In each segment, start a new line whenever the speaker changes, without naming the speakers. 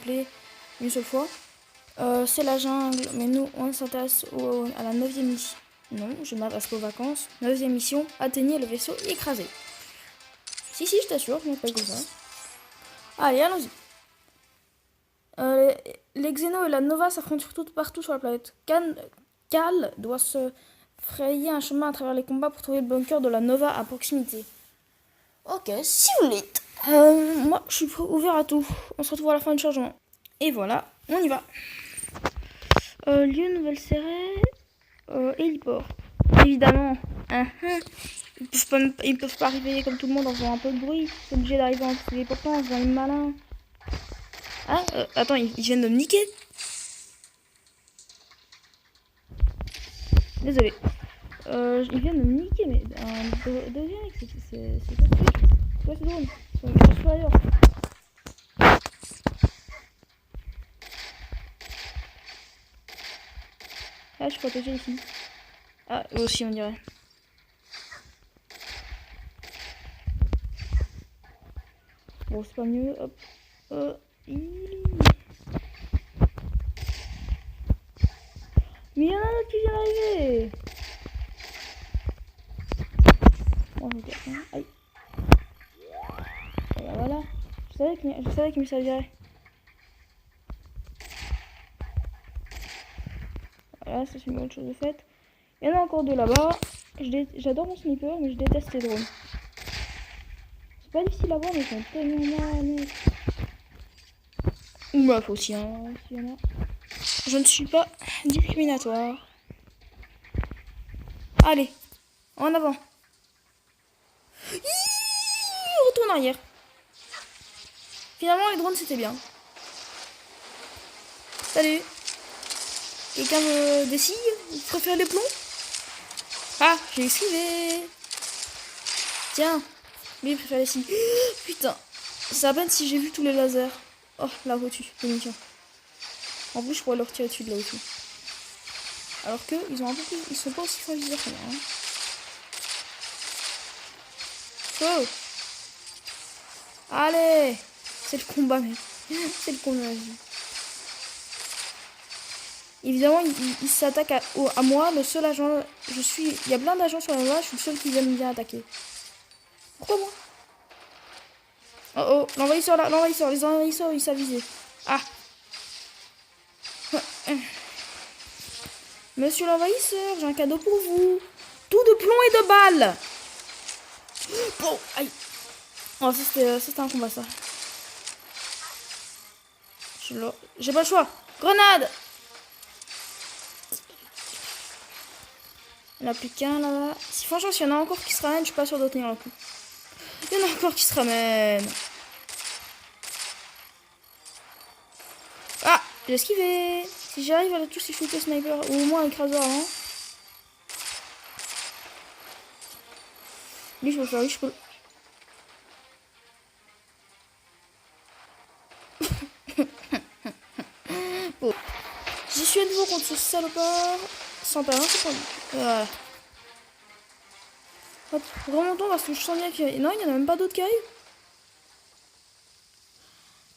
complet une seule fois. C'est la jungle, mais nous on s'intéresse à la 9e mission. Non, je m'adresse pas aux vacances. 9e mission, atteignez le vaisseau écrasé. Si, je t'assure, je m'appelle comme ça. Allez, allons-y. Les Xénos et la Nova s'affrontent partout sur la planète. Cal doit se frayer un chemin à travers les combats pour trouver le bunker de la Nova à proximité. Ok, si vous l'êtes. Moi, je suis ouvert à tout. On se retrouve à la fin du chargement. Et voilà, on y va. Lieu nouvelle serrée. Héliport. Évidemment. Ils peuvent pas arriver comme tout le monde en faisant un peu de bruit. C'est obligé d'arriver en téléportant, en faisant une malin. Ah, attends, ils viennent de me niquer. Désolé. Ils viennent de me niquer, mais deuxième, c'est pas possible. C'est quoi ce drone? Je suis ailleurs. Ah, je suis protégé ici. Ah, eux aussi, on dirait. Bon, c'est pas mieux. Hop. Mais il y en a un autre qui vient d'arriver. Bon, ok. Aïe. Et ben voilà. Je savais qu'il me servirait. Voilà, ça c'est une autre chose de faite. Il y en a encore deux là-bas. J'adore mon sniper, mais je déteste les drones. C'est pas difficile à voir, mais ils sont tellement mal. Ou meuf aussi, hein, s'il y en a. Je ne suis pas discriminatoire. Allez, en avant. Retourne en arrière. Finalement, les drones, c'était bien. Salut. Quelqu'un des cils? Vous préférez les plombs? Ah, j'ai esquivé. Tiens, lui, il préfère les cils. Putain, c'est à peine si j'ai vu tous les lasers. Oh, là au-dessus, munitions. En plus, je pourrais leur tirer dessus de là aussi. Alors que ils ont un peu plus. Ils sont pas aussi fragiles que moi. Hein. Oh. Allez, c'est le combat, mec. C'est le combat. Évidemment, il s'attaque à moi, le seul agent. Il y a plein d'agents sur la voie, je suis le seul qui vient me bien attaquer. Pourquoi moi? Oh, l'envahisseur là, l'envahisseur, les envahisseurs, ils savent viser. Ah. Monsieur l'envahisseur, j'ai un cadeau pour vous. Tout de plomb et de balles. Oh, aïe. Oh, ça c'était un combat ça. J'ai pas le choix. Grenade. Il n'y en a plus qu'un là-bas. Si franchement, s'il y en a encore qui se ramènent, je suis pas sûre de tenir le coup. Il y en a encore qui se ramènent. Ah, j'ai esquivé. Si j'arrive à tous ces shooter sniper, ou au moins un écraseur avant. Lui, je peux faire, lui, je peux. Bon. J'y suis à nouveau contre ce salopard. Sans perdre, c'est pas lui. Voilà. Hop, remontons parce que je sens bien qu'il y a... Non, il n'y en a même pas d'autres qui arrivent.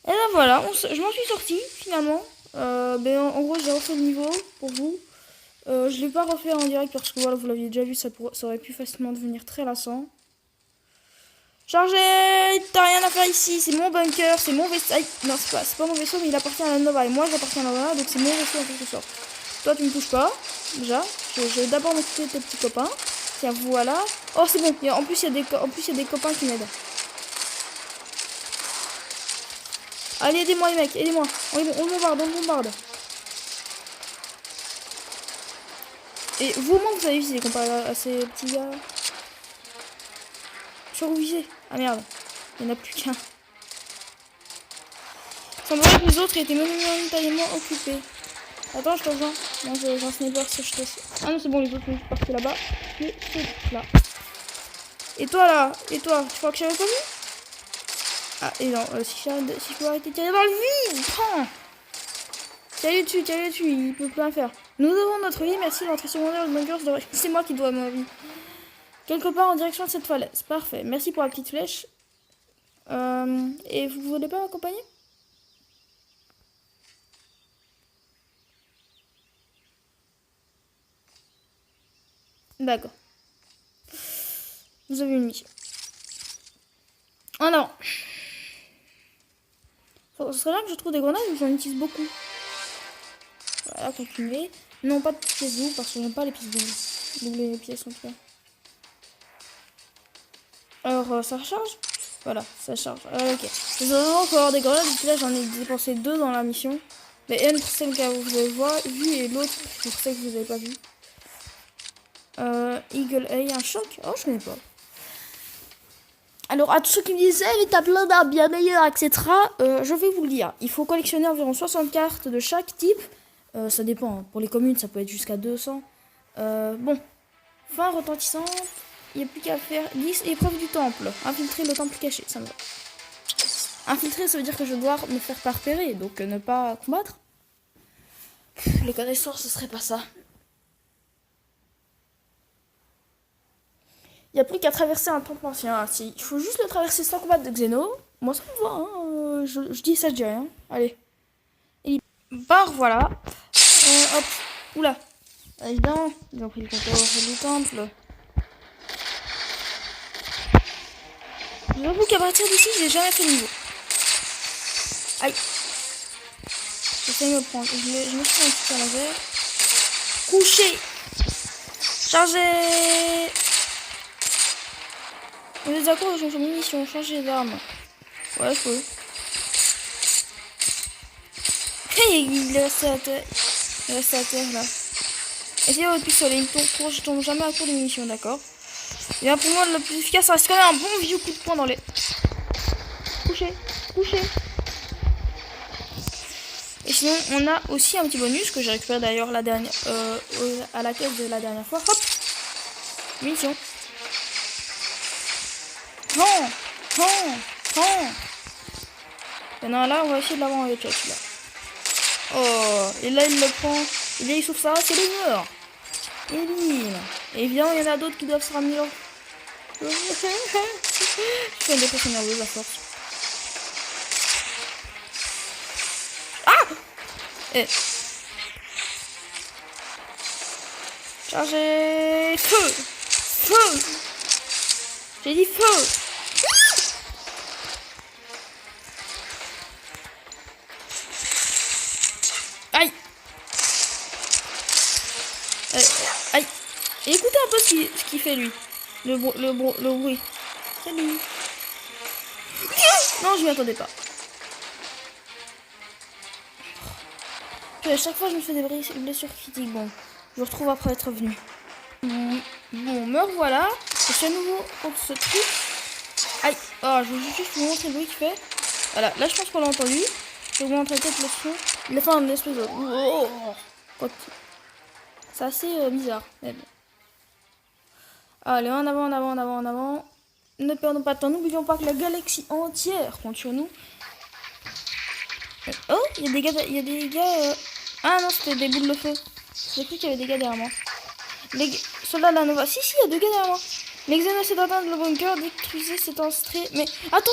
Et là voilà, je m'en suis sortie finalement. En gros, j'ai refait le niveau pour vous. Je l'ai pas refait en direct parce que voilà, vous l'aviez déjà vu, ça aurait pu facilement devenir très lassant. Chargé, t'as rien à faire ici, c'est mon bunker, c'est mon vaisseau. Aïe, non, c'est pas mon vaisseau, mais il appartient à la Nova et moi j'appartiens à la Nova, donc c'est mon vaisseau en quelque sorte. Toi, tu me touches pas, déjà. Je vais d'abord m'occuper de tes petits copains. Tiens, voilà. Oh, c'est bon. En plus, il y a des copains qui m'aident. Allez, aidez-moi les mecs, aidez-moi. On bombarde. Et vous, au moins, vous avez visé comparé à ces petits gars. Je suis visé. Ah merde, il n'y en a plus qu'un. Semblerait que les autres étaient momentanément occupés. Attends, je te rejoins. Non, j'ai un sniper si je te... Ah non, c'est bon, les autres sont partis là-bas. Et c'est là. Et toi là? Et toi? Tu crois que j'avais pas vu? Ah, et non, si je peux arrêter de tirer dans le vide, prends! Tire dessus, il peut plus rien faire. Nous avons notre vie, merci, l'entrée secondaire de bunkers, c'est moi qui dois ma vie. Quelque part en direction de cette falaise. Parfait, merci pour la petite flèche. Et vous voulez pas m'accompagner? D'accord. Vous avez une mission. En avant. Ce serait là que je trouve des grenades, mais j'en utilise beaucoup. Voilà, continuer. Non, pas de pièces doubles, parce que j'aime pas les pièces doubles. Doubler les pièces en tout cas. Alors, ça recharge? Voilà, ça charge. Ok. Nous allons encore avoir des grenades, donc là j'en ai dépensé 2 dans la mission. Mais une pour celle que vous avez vu et l'autre pour celle que vous n'avez pas vu. Eagle Eye, un choc? Oh, je connais pas. Alors, à tous ceux qui me disaient, les tableaux d'armes bien meilleurs, etc., je vais vous le dire. Il faut collectionner environ 60 cartes de chaque type. Ça dépend. Hein. Pour les communes, ça peut être jusqu'à 200. Bon. Fin retentissante. Il n'y a plus qu'à faire 10 épreuves du temple. Infiltrer le temple caché, ça me va. Infiltrer, ça veut dire que je dois me faire pas repérer, donc ne pas combattre. Les connaisseurs, ce serait pas ça. Il n'y a plus qu'à traverser un temple ancien. Si, il faut juste le traverser sans combattre de Xeno. Moi, ça me va, hein. Je dis ça, je dis rien. Allez. Et barre, voilà. Hop. Oula. Évidemment, ils ont pris le contrôle du temple. J'avoue qu'à partir d'ici, j'ai jamais fait le niveau. Aïe. J'essaie de me prendre. Je me suis un petit peu à laser. Couché. Chargé. On est d'accord, je change de munitions, changer d'arme. Ouais, je peux. Hey, il est resté à terre. Il est resté à terre là. Essayez votre pistolet, je tombe jamais à court de munitions, d'accord. Et là, pour moi, le plus efficace, ça reste quand même un bon vieux coup de poing dans les. Couché, couché. Et sinon, on a aussi un petit bonus que j'ai récupéré d'ailleurs la dernière, à la caisse de la dernière fois. Hop, munitions. Non, non, non. Il y en a un là, on va essayer de l'avoir en headshot là. Oh, et là il le prend. Et là il souffle ça, c'est les murs. Élimine. Et évidemment, il y en a d'autres qui doivent se ramener. Je fais une dépression nerveuse à force. Ah! Eh. Chargez. Feu! Feu! J'ai dit feu! Aïe! Aïe! Et écoutez un peu ce qu'il fait lui. Le bruit. Salut! Non, je m'y attendais pas. À chaque fois, je me fais des blessures critiques. Bon, je retrouve après être venu. Bon, me revoilà. Je suis à nouveau contre ce truc. Aïe! Oh, je vais juste vous montrer le bruit qu'il fait. Voilà, là je pense qu'on l'a entendu. Je vais vous montrer peut-être le son. Il a fait un espèce de. Oh. C'est assez bizarre. Mais bon. Allez, en avant, en avant, en avant, en avant. Ne perdons pas de temps. N'oublions pas que la galaxie entière compte sur nous. Oh, il y a des gars. Ah non, c'était des boules de feu. J'ai cru qu'il y avait des gars derrière moi. Les soldats de la Nova. Si, il y a 2 gars derrière moi. Les Xenos essaient d'atteindre le bunker. Détruisez cet entrée. Mais attends,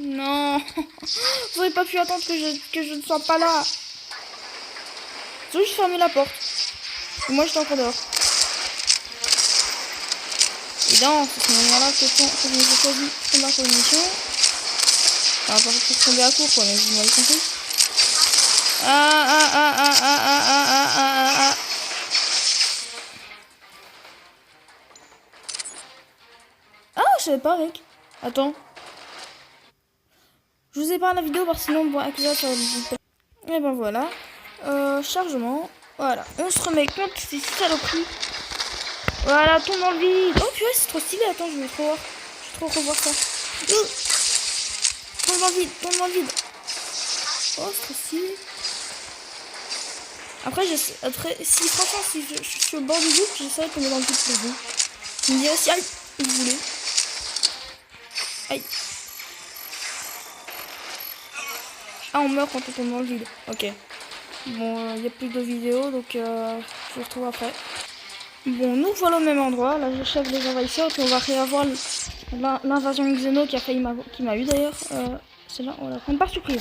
non. Vous n'aurez pas pu attendre que je ne sois pas là. Ils ont juste fermé la porte. Et moi, j'étais encore dehors. Et dans ce moment-là, que je me suis choisi de tomber sur une mission. Enfin, pas pour tomber à court, quoi, mais vous m'avez compris. Ah, je savais pas, mec. Attends. Je vous ai pas la vidéo parce que sinon, bon, avec ça va me. Et ben voilà. Chargement. Voilà. On se remet contre ces saloperies. Voilà, tombe dans le vide. Oh, purée, c'est trop stylé. Attends, je vais trop voir. Je vais trop revoir ça. Tombe dans le vide, tombe dans le vide. Oh, c'est trop stylé. Après, si franchement, si je suis au bord du vide, j'essaierai de tomber dans le vide pour vous. Vous me direz si, aïe, vous voulez. Aïe. Ah, on meurt quand on tombe dans le vide. Ok. Bon, il n'y a plus de vidéos, donc je vous retrouve après. Bon, nous voilà au même endroit. Là, j'achève les envahisseurs, puis on va réavoir l'invasion Xeno qui m'a eu d'ailleurs. Celle-là, on la prend par surprise.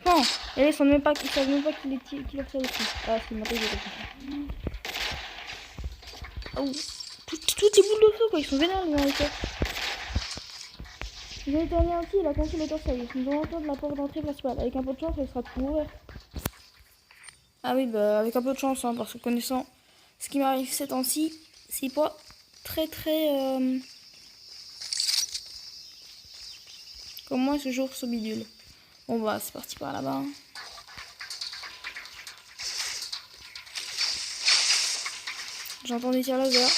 Non, et là, ils savent même pas qu'il a fait aussi. Ah, c'est maintenant j'ai compris. Oh, toutes les boules de feu, quoi, ils sont vénères, les Américains. Ils ont été anéantis et la console est assaillie. Ils nous entendre de la porte d'entrée principale. Avec un peu de chance, elle sera tout ouverte. Ah oui, bah, avec un peu de chance, hein, parce que connaissant ce qui m'arrive ces temps-ci, c'est pas très. Comme moi, ce jour, ce bidule. Bon, bah, c'est parti par là-bas. Hein. J'entends des tirs laser.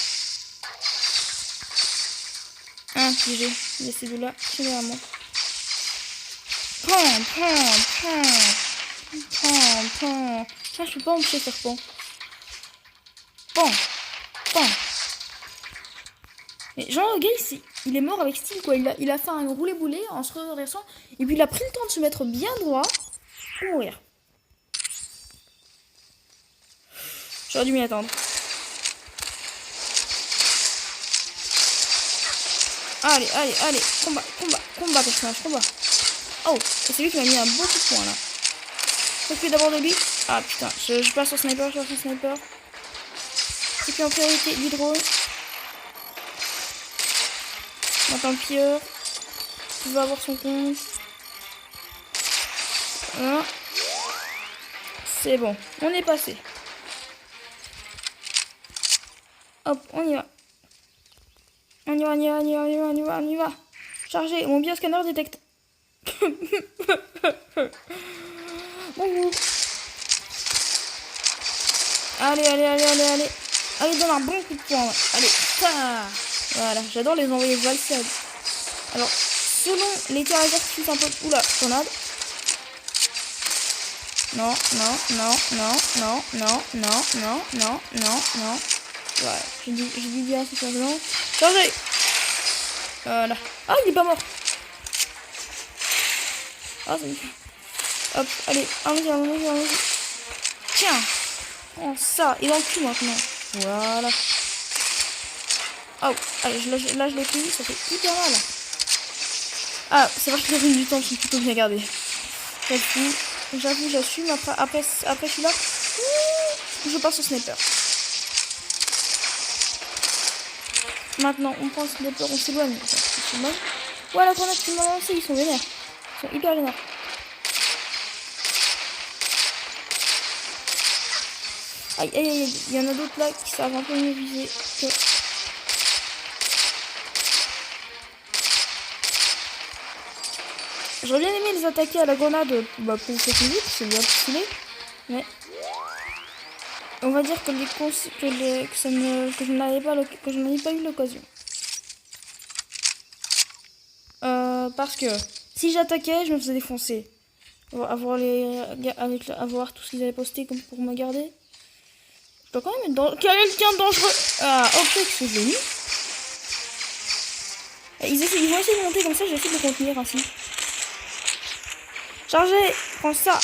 Un piégé. Il essaie de là. C'est derrière moi. Prends. Tiens, je peux pas empêcher serpent. Pan. Mais genre, le gars, il est mort avec style, quoi. Il a fait un roulé-boulé en se redressant. Et puis, il a pris le temps de se mettre bien droit pour mourir. J'aurais dû m'y attendre. Allez. Combat, personnage, combat. Oh, c'est lui qui m'a mis un beau coup de poing, là. S'occuper d'abord de lui. Ah, putain, je passe au sniper, Et puis en priorité, du drone. Maintenant, le pire. Il va avoir son compte. Voilà. C'est bon, on est passé. Hop, on y va. On y va. Chargé, mon bioscanner détecte. Bonjour. Allez. Allez, donne un bon coup de poing. Allez, ça. Voilà, j'adore les envoyer valser. Alors, selon les tirs laser qui sont un peu... Oula, tornade. Non. Voilà, je dis bien, c'est simplement. Chargez. Voilà. Ah, il est pas mort. Ah, c'est... Hop, allez, allons-y. Tiens. Oh, ça, il est dans le cul maintenant. Voilà. Oh, allez, là je l'ai pris, ça fait hyper mal. Ah, c'est vrai que les runes du temps sont plutôt bien gardées. J'avoue, j'assume. Après celui-là, je passe au sniper. Maintenant, on prend le sniper, on s'éloigne. Voilà, qu'on a qui m'ont lancé, ils sont vénères. Ils sont hyper vénères. Aïe, il y en a d'autres là qui savent un peu mieux viser que... J'aurais bien aimé les attaquer à la grenade pour vous faire vite, c'est bien stylé. Mais on va dire que je n'en avais pas eu l'occasion. Parce que si j'attaquais, je me faisais défoncer. Avoir tout ce qu'ils avaient posté comme pour me garder. Je dois quand même être dans quelqu'un dangereux. Ah, ok, que je l'ai mis. Ils vont essayer de monter comme ça, j'essaie de les contenir ainsi. Chargez, prends ça.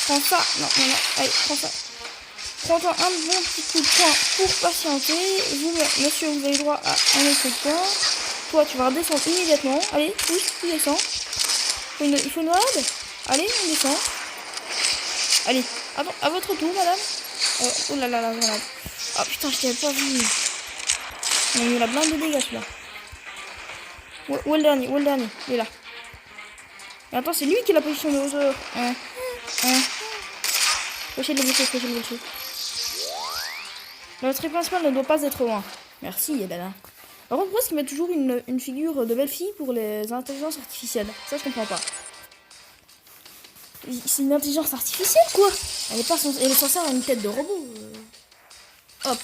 Non, allez, prends ça. Prends-toi un bon petit coup de poing pour patienter. Vous, monsieur, vous avez droit à un autre coup de poing. Toi, tu vas redescendre immédiatement. Allez, pousse, tu descends. Il faut une grenade. Allez, on descend. Allez, à votre tour, madame. Oh là là, la grenade. Oh putain, je t'avais pas vu. On a mis la blinde de dégâts, celui-là. Où est le dernier? Il est là. Et attends, c'est lui qui a la position de hauteur. Fâchez le boucher. Notre principal ne doit pas être loin. Merci, Yelena. Par contre, pourquoi est-ce qu'ils mettent toujours une figure de belle fille pour les intelligences artificielles? Ça, je comprends pas. C'est une intelligence artificielle, quoi. Elle est censée avoir une tête de robot. Hop.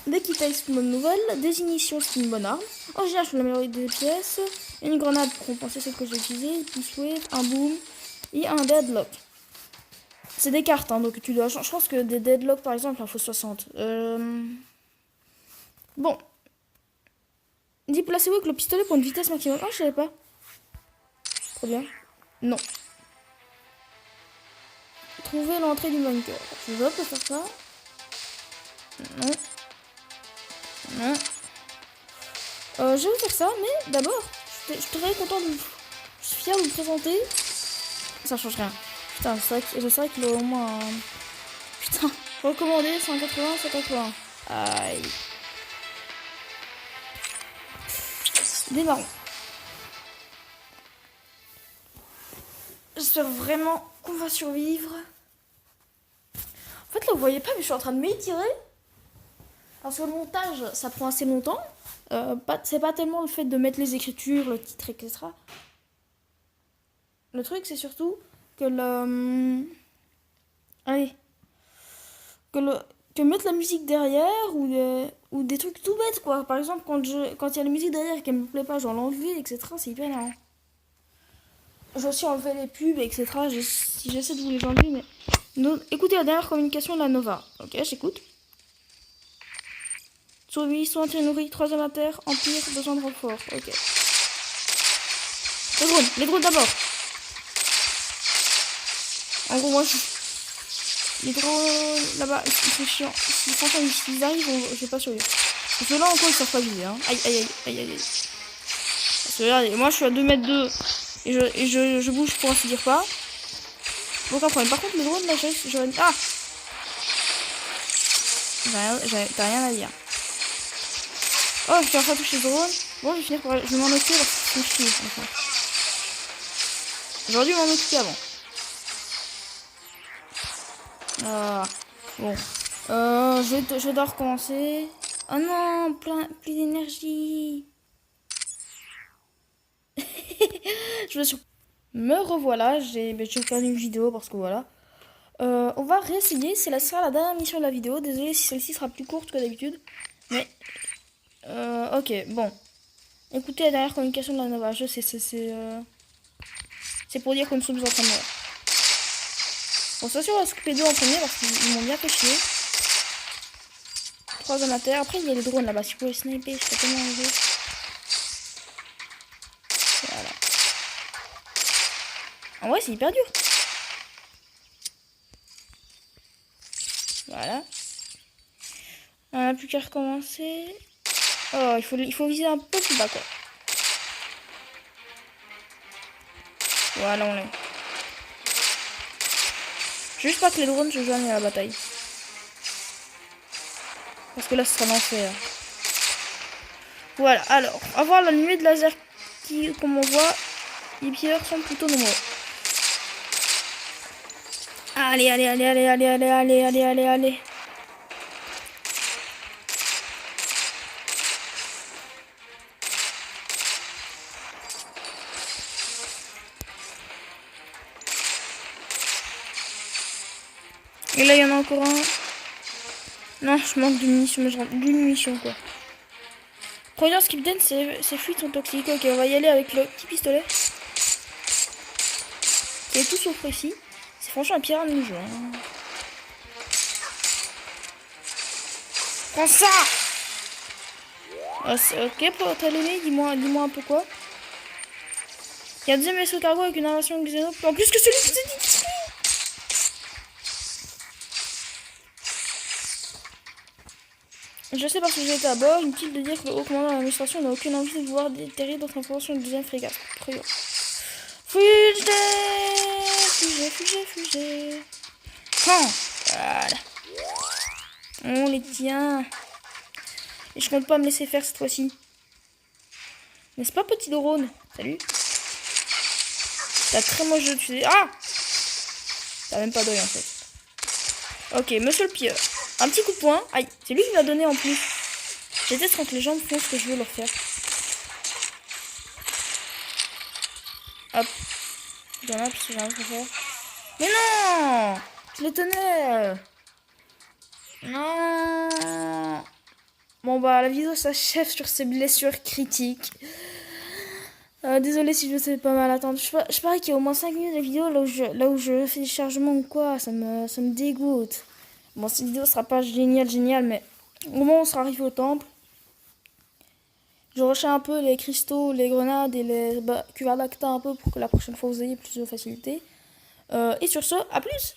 Dès qu'il taille une bonne nouvelle, désignition, c'est une bonne arme. Oh, génial, je peux l'améliorer des pièces. Une grenade pour compenser celle que j'ai utilisée. Pulse wave, un boom et un deadlock. C'est des cartes, hein, donc tu dois. Je pense que des deadlocks, par exemple, il en faut 60. Bon. Déplacez-vous avec le pistolet pour une vitesse maximum. Ah, je savais pas. Trop bien. Non. Trouver l'entrée du bunker. Je peux faire ça. Non. Je vais faire ça, mais d'abord, je suis très content de vous. Je suis fier de vous présenter Ça change rien. Putain, je savais qu'il aurait au moins un... Putain, recommandé 180, 180. Aïe. Démarrons. J'espère vraiment qu'on va survivre. En fait, là, vous voyez pas, mais je suis en train de m'étirer. Parce que le montage, ça prend assez longtemps. C'est pas tellement le fait de mettre les écritures, le titre, etc. Le truc, c'est surtout que allez. Que mettre la musique derrière ou des trucs tout bêtes, quoi. Par exemple, quand il y a la musique derrière et qu'elle me plaît pas, je dois l'enlever, etc. C'est hyper énervant. Je vais aussi enlever les pubs, etc. Si j'essaie de vous les enlever, mais... Donc, écoutez la dernière communication de la Nova. Ok, j'écoute. Survie, soins nourris, 3 hommes à terre, empire, besoin de renfort. Ok. Les drones d'abord. En gros, moi, les drones là-bas, ils sont chiants. Si franchement ils arrivent, je vais pas survivre. Parce que là encore, ils savent pas viser. Hein. Aïe, aïe, aïe, aïe, aïe. Parce que regardez, moi je suis à 2 mètres 2 et je bouge pour ainsi dire pas. Aucun problème. Par contre, les drones là, ah! T'as rien à dire. Oh, je suis en train de toucher le drone. Bon, je vais finir par. Je vais m'en occuper parce que c'est chier. Enfin. J'aurais dû m'en occuper avant. Bon. Je dois recommencer. Oh non, plus d'énergie. Me revoilà. J'ai perdu une vidéo parce que voilà. On va réessayer. Sera la dernière mission de la vidéo. Désolé si celle-ci sera plus courte que d'habitude. Mais. Ok, bon. Écoutez la dernière communication de la Nova. Je sais, c'est pour dire que nous sommes en train de mourir. Bon, c'est sûr, on va s'occuper d'eux en premier parce qu'ils m'ont bien fait chier. 3 amateurs. Après, il y a les drones là-bas. Si vous pouvez sniper, je serais tellement heureux. Voilà. En vrai, c'est hyper dur. Voilà. On n'a plus qu'à recommencer. Oh, il faut viser un peu plus bas, quoi. Voilà, on l'a. Juste pas que les drones se joignent à la bataille. Parce que là, ce sera l'enfer. Voilà, alors, on va voir la nuée de laser qui, comme on voit, les pilleurs sont plutôt nombreux. Allez, allez, allez, allez, allez, allez, allez, allez, allez, allez. Et là, il y en a encore un. Non, je manque d'une munition, mais je rentre d'une munition, quoi. Première skip den, ces fuites sont toxiques. Ok, on va y aller avec le petit pistolet. C'est tout sauf précis. C'est franchement un pire de jeu. Hein. Prends ça! Ok, pour t'allumer, dis-moi un peu quoi. Il y a un deuxième vaisseau cargo avec une invasion xéno. En plus que celui qui s'est dit. Je sais parce que j'ai été à bord, inutile de dire que le haut commandant de l'administration n'a aucune envie de voir déterrer d'autres informations de deuxième frégate. Fugez! Voilà. On les tient. Et je compte pas me laisser faire cette fois-ci. N'est-ce pas, petit drone? Salut. T'as très moche de... Ah! T'as même pas d'œil en fait. Ok, monsieur le pilleur. Un petit coup de poing. Aïe, c'est lui qui m'a donné en plus. Je déteste quand les gens font ce que je veux leur faire. Hop. J'en ai parce que j'ai rien à faire. Mais non! Je les tenais. Non. Bon bah la vidéo s'achève sur ces blessures critiques. Désolé si je sais pas mal attendre. Je parie qu'il y a au moins 5 minutes de vidéo là où je fais des chargements ou quoi. Ça me dégoûte. Bon, cette vidéo sera pas géniale, mais au moment où on sera arrivé au temple, je rushais un peu les cristaux, les grenades et les cuivres d'acta un peu pour que la prochaine fois vous ayez plus de facilité. Et sur ce, à plus!